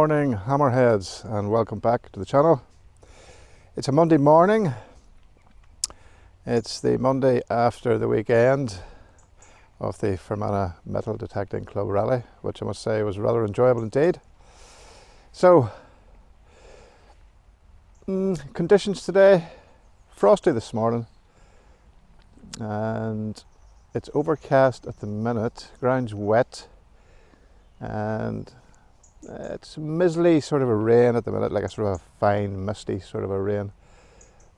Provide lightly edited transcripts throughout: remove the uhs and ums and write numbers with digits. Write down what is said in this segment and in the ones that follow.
morning, hammerheads, and welcome back to the channel. It's a Monday morning. It's the Monday after the weekend of the Fermanagh Metal Detecting Club Rally, which I must say was rather enjoyable indeed. So, conditions today, frosty this morning, and it's overcast at the minute, ground's wet, and it's mizzly sort of a rain at the minute, like a sort of a fine misty sort of a rain.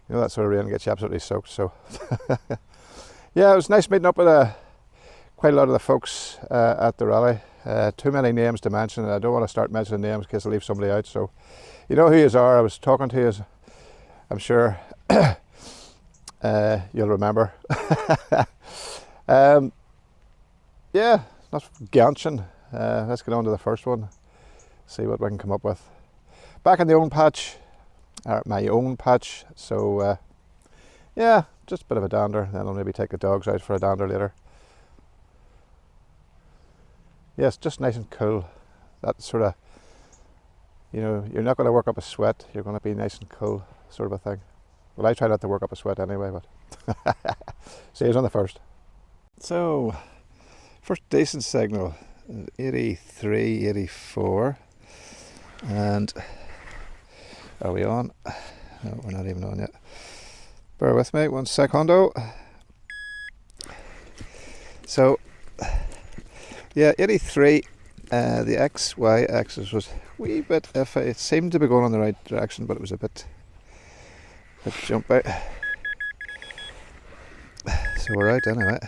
You know, that sort of rain gets you absolutely soaked. So yeah, it was nice meeting up with quite a lot of the folks at the rally. Too many names to mention, and I don't want to start mentioning names in case I leave somebody out. So you know who you are. I was talking to you, I'm sure you'll remember. Yeah, not Gantchen. Let's get on to the first one, see what we can come up with. Back in the own patch, my own patch, so yeah, just a bit of a dander, then I'll maybe take the dogs out for a dander later. Yes, just nice and cool. That sort of, you know, you're not going to work up a sweat, you're going to be nice and cool sort of a thing. Well, I try not to work up a sweat anyway, but see you on the first. So, first decent signal, 83, 84, and are we on? No, we're not even on yet. Bear with me, 1 secondo. So, yeah, 83, the XY axis was a wee bit iffy. It seemed to be going in the right direction, but it was a bit jumpy. So we're out anyway.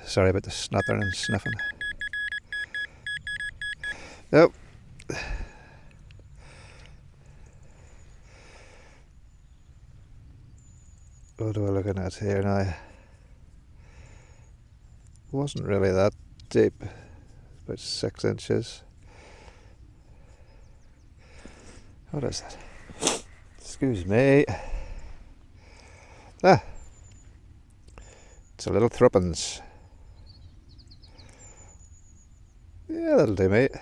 Sorry about the snuttering and sniffing. Nope. What are we looking at here now? Wasn't really that deep, about 6 inches. What is that? Excuse me. Ah, it's a little threepence. Yeah, that'll do, mate.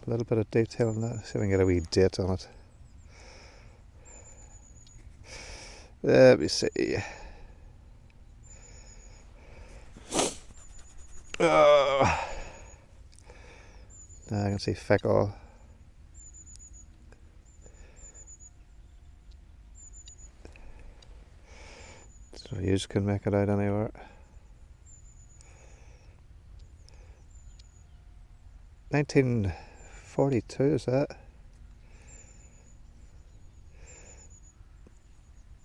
A little bit of detail on that. See if I can get a wee date on it. Let me see. Oh. Now I can see feck all. So you can make it out anywhere. $19.42 is that?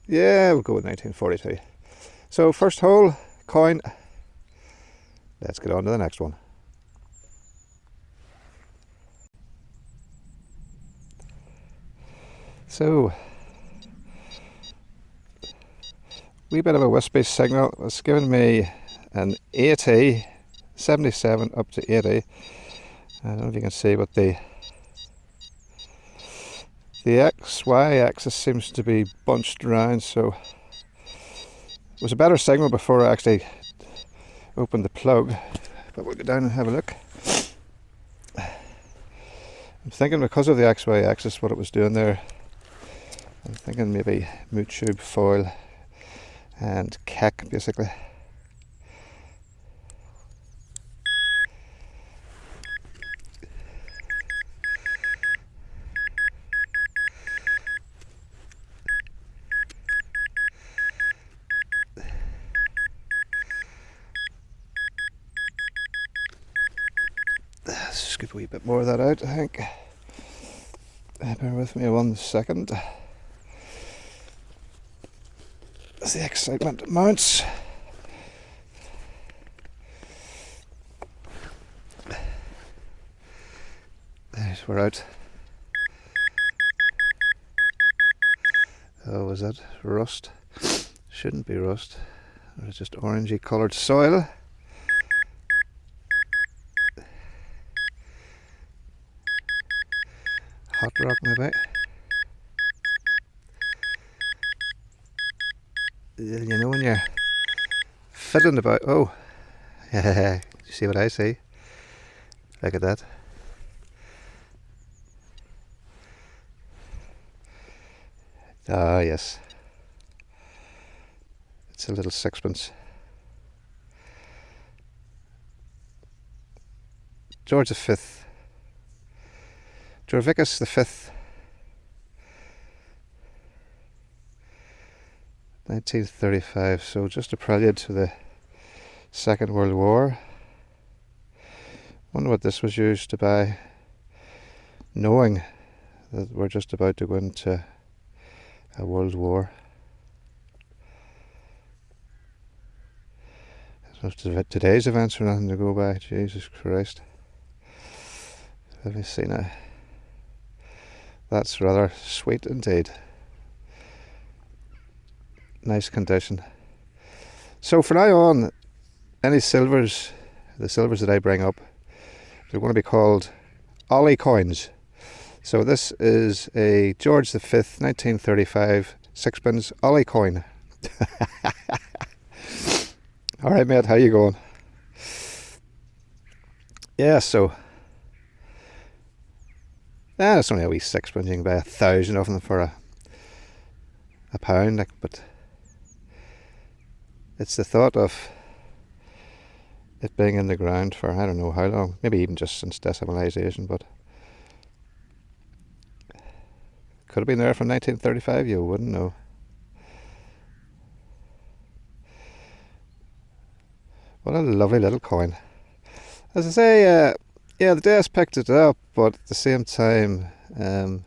Yeah, we'll go with 1942. So first hole, coin. Let's get on to the next one. So, wee bit of a wispy signal. It's giving me an 80, 77 up to 80. I don't know if you can see, but the XY axis seems to be bunched around, so it was a better signal before I actually opened the plug. But we'll go down and have a look. I'm thinking because of the XY axis, what it was doing there, I'm thinking maybe moot tube foil and keck basically. Scoop a wee bit more of that out, I think. Bear with me 1 second. As the excitement mounts. There's, we're out. Oh, was that rust? Shouldn't be rust. It's just orangey coloured soil. Hot rock maybe. You know when you're fiddling about. Oh, you see what I see? Look at that. Ah, yes. It's a little sixpence. George V. Georgicus V. 1935, so just a prelude to the Second World War. Wonder what this was used to buy, knowing that we're just about to go into a world war. Today's events are nothing to go by. Jesus Christ. Have you seen it? That's rather sweet indeed. Nice condition. So from now on, any silvers, the silvers that I bring up, they're going to be called Ollie coins. So this is a George V 1935 sixpence Ollie coin. Alright mate, how you going? Yeah, so it's only a wee sixpence. You can buy 1,000 of them for a pound, like, but it's the thought of it being in the ground for I don't know how long, maybe even just since decimalisation, but could have been there from 1935, you wouldn't know. What a lovely little coin. As I say, yeah, the Deus picked it up, but at the same time, I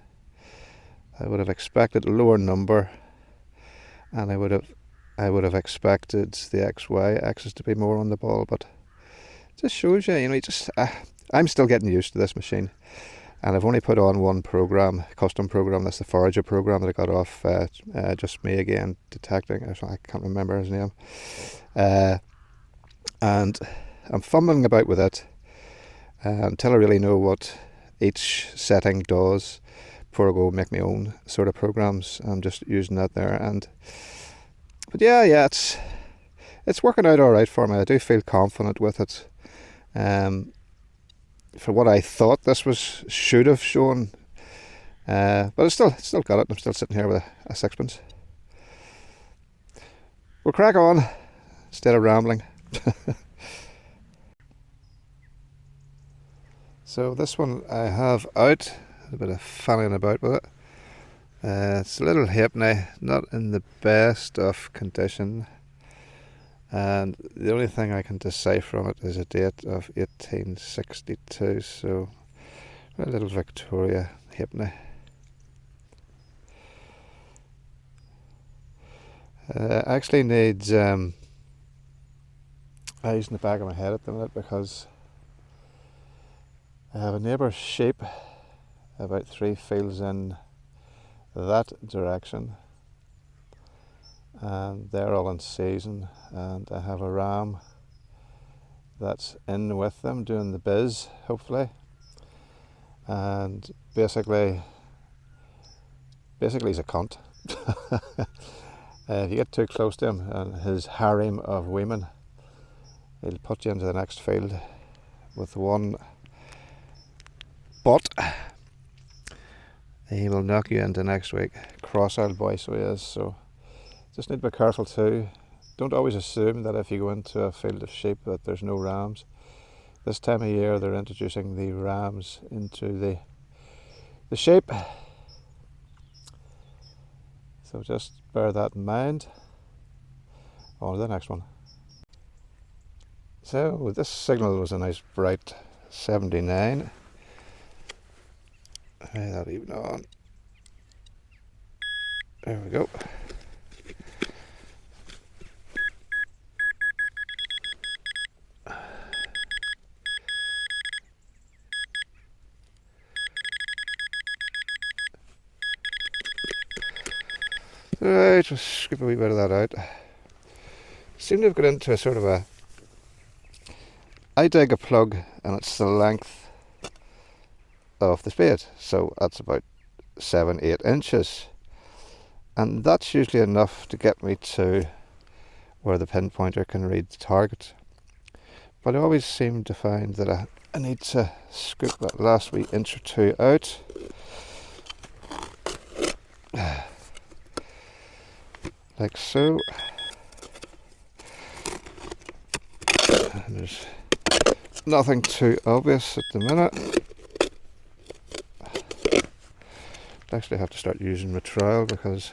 would have expected a lower number, and I would have expected the XY axis to be more on the ball. But it just shows you, you just I'm still getting used to this machine, and I've only put on one program, custom program. That's the Forager program that I got off Just Me Again Detecting. I can't remember his name. And I'm fumbling about with it until I really know what each setting does before I go make my own sort of programs. I'm just using that there, but yeah, it's working out all right for me. I do feel confident with it. For what I thought this should have shown, but it's still got it. I'm still sitting here with a sixpence. We'll crack on instead of rambling. So this one I have out, a bit of fanning about with it. It's a little halfpenny, not in the best of condition, and the only thing I can decipher on it is a date of 1862, so a little Victoria halfpenny. Actually needs eyes in the back of my head at the minute, because I have a neighbour's sheep about 3 fields in that direction, and they're all in season, and I have a ram that's in with them doing the biz, hopefully, and basically he's a cunt. If you get too close to him and his harem of women, he'll put you into the next field with one butt. He will knock you into next week. Cross-eyed boy, so he is. So just need to be careful too. Don't always assume that if you go into a field of sheep that there's no rams. This time of year they're introducing the rams into the sheep. So just bear that in mind. On to the next one. So this signal was a nice bright 79. That even on. There we go. Right, we'll skip a wee bit of that out. Seem to have got into a sort of a... I dig a plug and it's the length of the spade, so that's about 7-8 inches, and that's usually enough to get me to where the pinpointer can read the target. But I always seem to find that I need to scoop that last wee inch or two out. Like so. And there's nothing too obvious at the minute. I actually have to start using my trowel because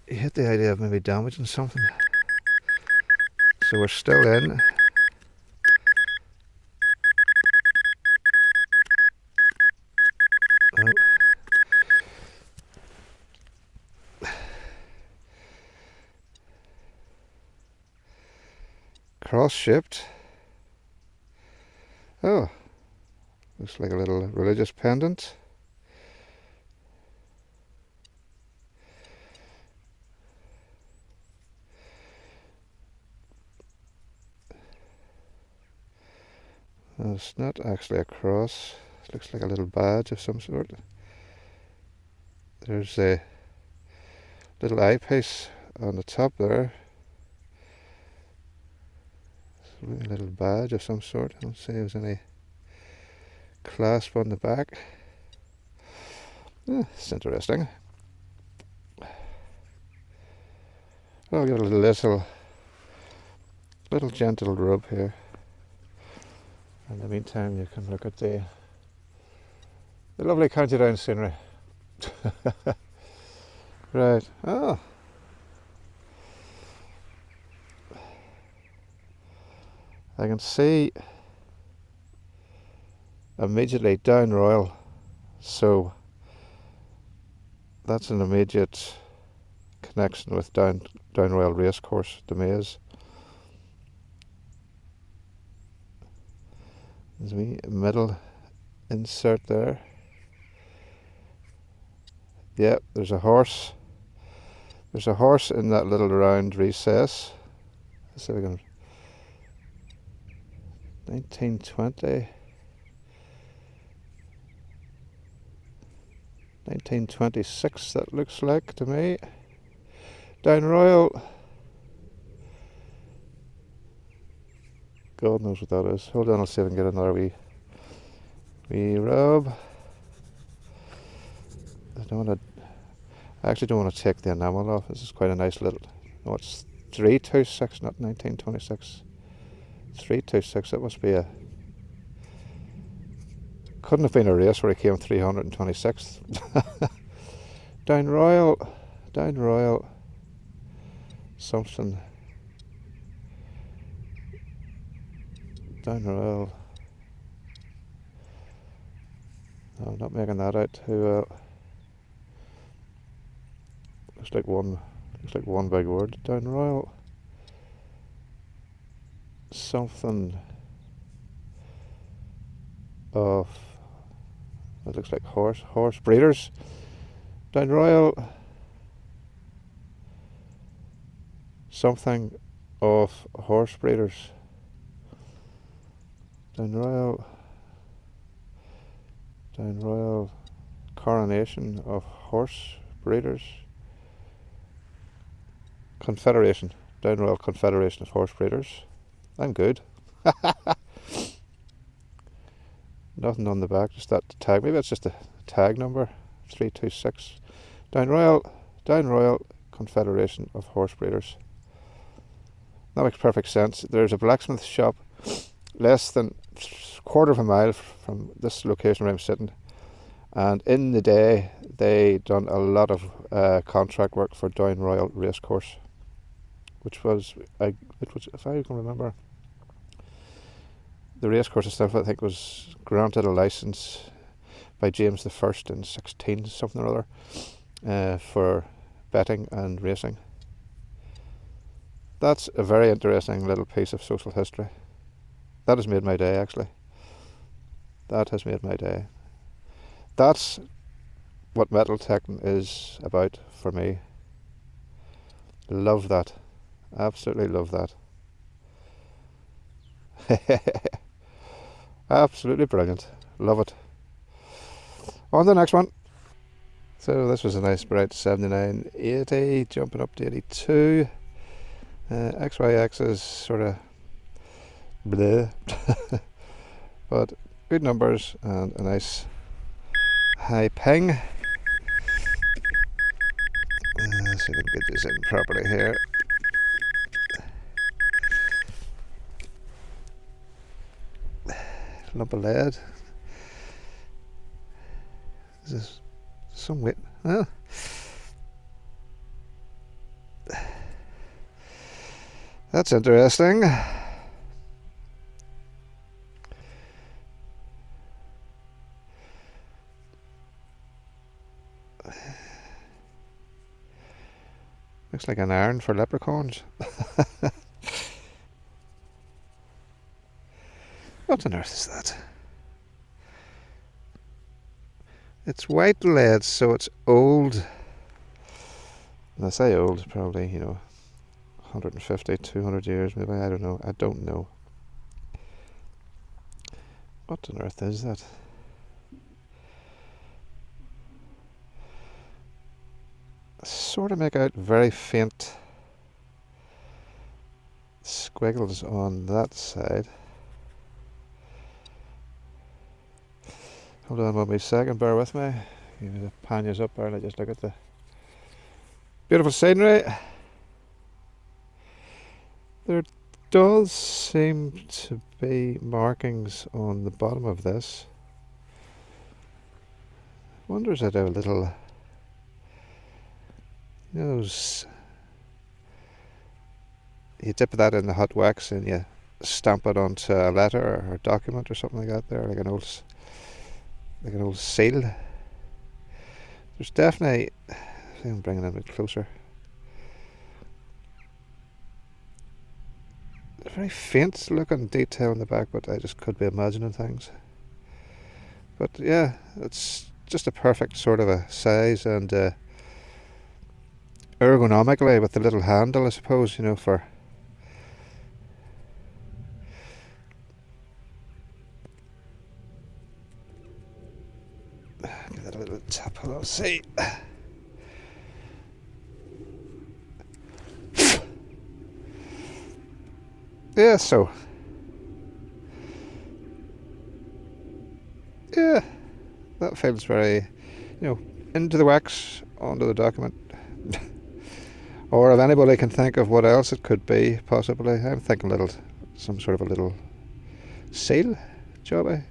you hate the idea of maybe damaging something. So we're still in. Oh. Cross-shaped. Oh, looks like a little religious pendant. No, it's not actually a cross. It looks like a little badge of some sort. There's a little eyepiece on the top there. It's a little badge of some sort. I don't see if there's any clasp on the back. It's interesting. I'll give it a little gentle rub here. In the meantime, you can look at the lovely County Down scenery. Right. Oh. I can see immediately Down Royal, so that's an immediate connection with Down Royal Racecourse, the maze. There's a wee middle insert there. Yep, there's a horse. There's a horse in that little round recess. Let's see if we can. 1920. 1926 that looks like to me. Down Royal. God knows what that is. Hold on, I'll see if I can get another wee rub. I actually don't want to take the enamel off. This is quite a nice little. No, it's 326, not 1926. 326. That must be a. Couldn't have been a race where he came 326th. Down Royal. Something. Down Royal. No, I'm not making that out too well. Looks like one big word. Down Royal. Something of. It looks like horse breeders. Down Royal. Something of horse breeders. Down Royal coronation of horse breeders. Confederation. Down Royal Confederation of Horse Breeders. I'm good. Nothing on the back, just that tag. Maybe that's just a tag number. 326. Down Royal Confederation of Horse Breeders. That makes perfect sense. There's a blacksmith shop less than a quarter of a mile from this location where I'm sitting, and in the day they done a lot of contract work for Down Royal Racecourse, which was, if I can remember, the racecourse itself I think was granted a license by James the First in 16 something or other for betting and racing. That's a very interesting little piece of social history. That has made my day, actually. That has made my day. That's what metal teching is about for me. Love that. Absolutely love that. Absolutely brilliant. Love it. On to the next one. So this was a nice bright 79.80, jumping up to 82. XYX is sort of bleh, but good numbers and a nice high ping. See if we can get this in properly here. Lump of lead. This is some weight. Oh. That's interesting. Looks like an iron for leprechauns. What on earth is that? It's white lead, so it's old. And I say old, probably, 150, 200 years maybe, I don't know. I don't know. What on earth is that? Sort of make out very faint squiggles on that side. Hold on 1 wee second, bear with me. Give me the panniers up there and I just look at the beautiful scenery. There does seem to be markings on the bottom of this. I wonder is it a little, those, you dip that in the hot wax and you stamp it onto a letter or a document or something like that there, like an old seal. There's definitely, I'm bringing it a bit closer. A very faint looking detail in the back, but I just could be imagining things. But yeah, it's just a perfect sort of a size and ergonomically with the little handle, I suppose, for give that a little tap. I'll see. Yeah, so yeah, that feels very, into the wax, onto the document. Or if anybody can think of what else it could be, possibly, I'm thinking some sort of a little seal jobby.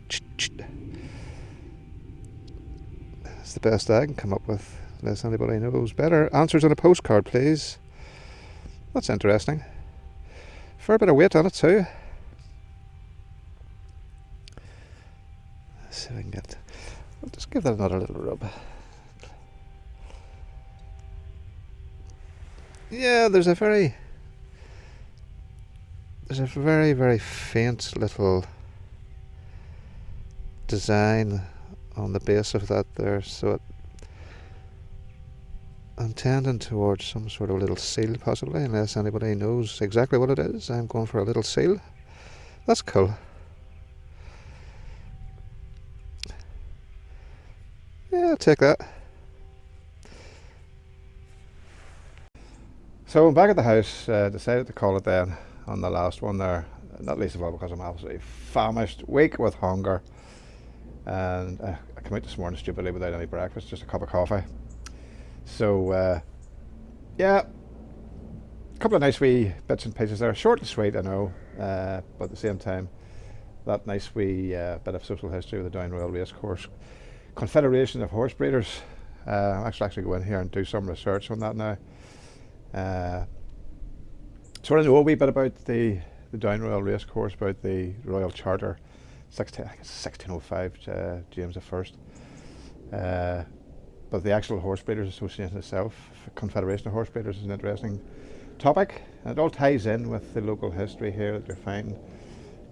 That's the best I can come up with, unless anybody knows better. Answers on a postcard, please. That's interesting. Fair bit of weight on it too. Let's see if I can get. I'll just give that another little rub. Yeah, there's a very, very faint little design on the base of that there, so I'm tending towards some sort of little seal possibly, unless anybody knows exactly what it is. I'm going for a little seal. That's cool. Yeah, I'll take that. So I'm back at the house, decided to call it then on the last one there, not least of all because I'm absolutely famished, weak with hunger, and I came out this morning stupidly without any breakfast, just a cup of coffee. So yeah, a couple of nice wee bits and pieces there, short and sweet I know, but at the same time that nice wee bit of social history with the Down Royal Racecourse Confederation of Horse Breeders. I'm actually go in here and do some research on that now. So I know a wee bit about the Down Royal Racecourse, about the Royal Charter, 1605, James I. But the actual Horse Breeders Association itself, Confederation of Horse Breeders, is an interesting topic, and it all ties in with the local history here that you're finding.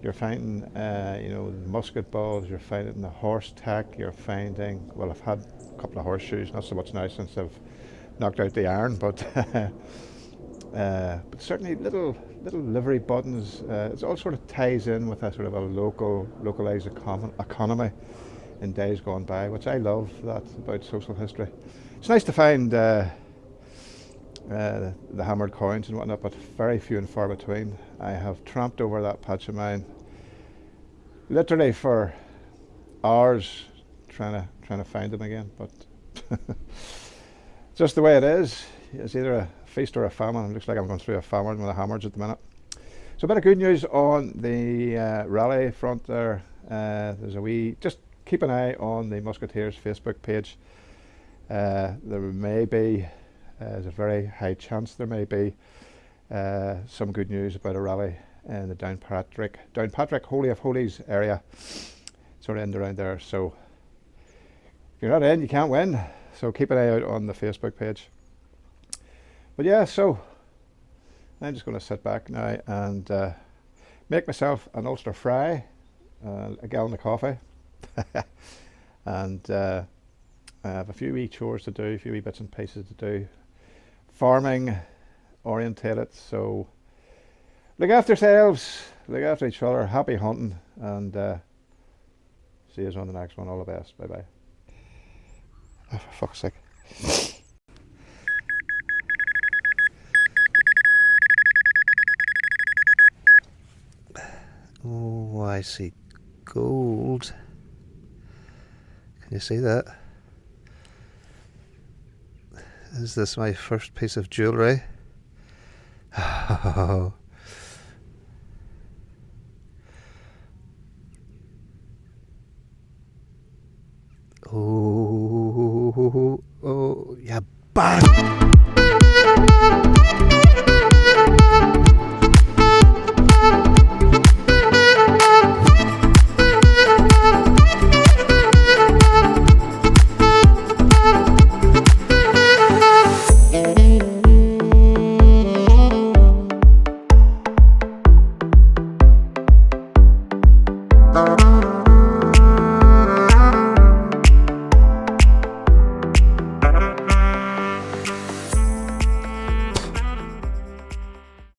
You're finding, the musket balls. You're finding the horse tack. You're finding. Well, I've had a couple of horseshoes, not so much now since I've knocked out the iron, but certainly little livery buttons. It all sort of ties in with a sort of a localized economy in days gone by, which I love that about social history. It's nice to find the hammered coins and whatnot, but very few and far between. I have tramped over that patch of mine literally for hours trying to find them again, but just the way it is. It's either a feast or a famine. It looks like I'm going through a famine with the hammers at the minute. So a bit of good news on the rally front there. There's a wee, just keep an eye on the Musketeers Facebook page. There may be, there's a very high chance there may be some good news about a rally in the Downpatrick Holy of Holies area, sort of in around there. So if you're not in, you can't win. So keep an eye out on the Facebook page. But yeah, so I'm just going to sit back now and make myself an Ulster fry, a gallon of coffee, and I have a few wee chores to do, a few wee bits and pieces to do. Farming orientated, so look after yourselves, look after each other, happy hunting, and see you on the next one. All the best. Bye bye. Oh, for fuck's sake. Oh, I see gold. Can you see that? Is this my first piece of jewellery? Oh. Oh, yeah, bang! Bye.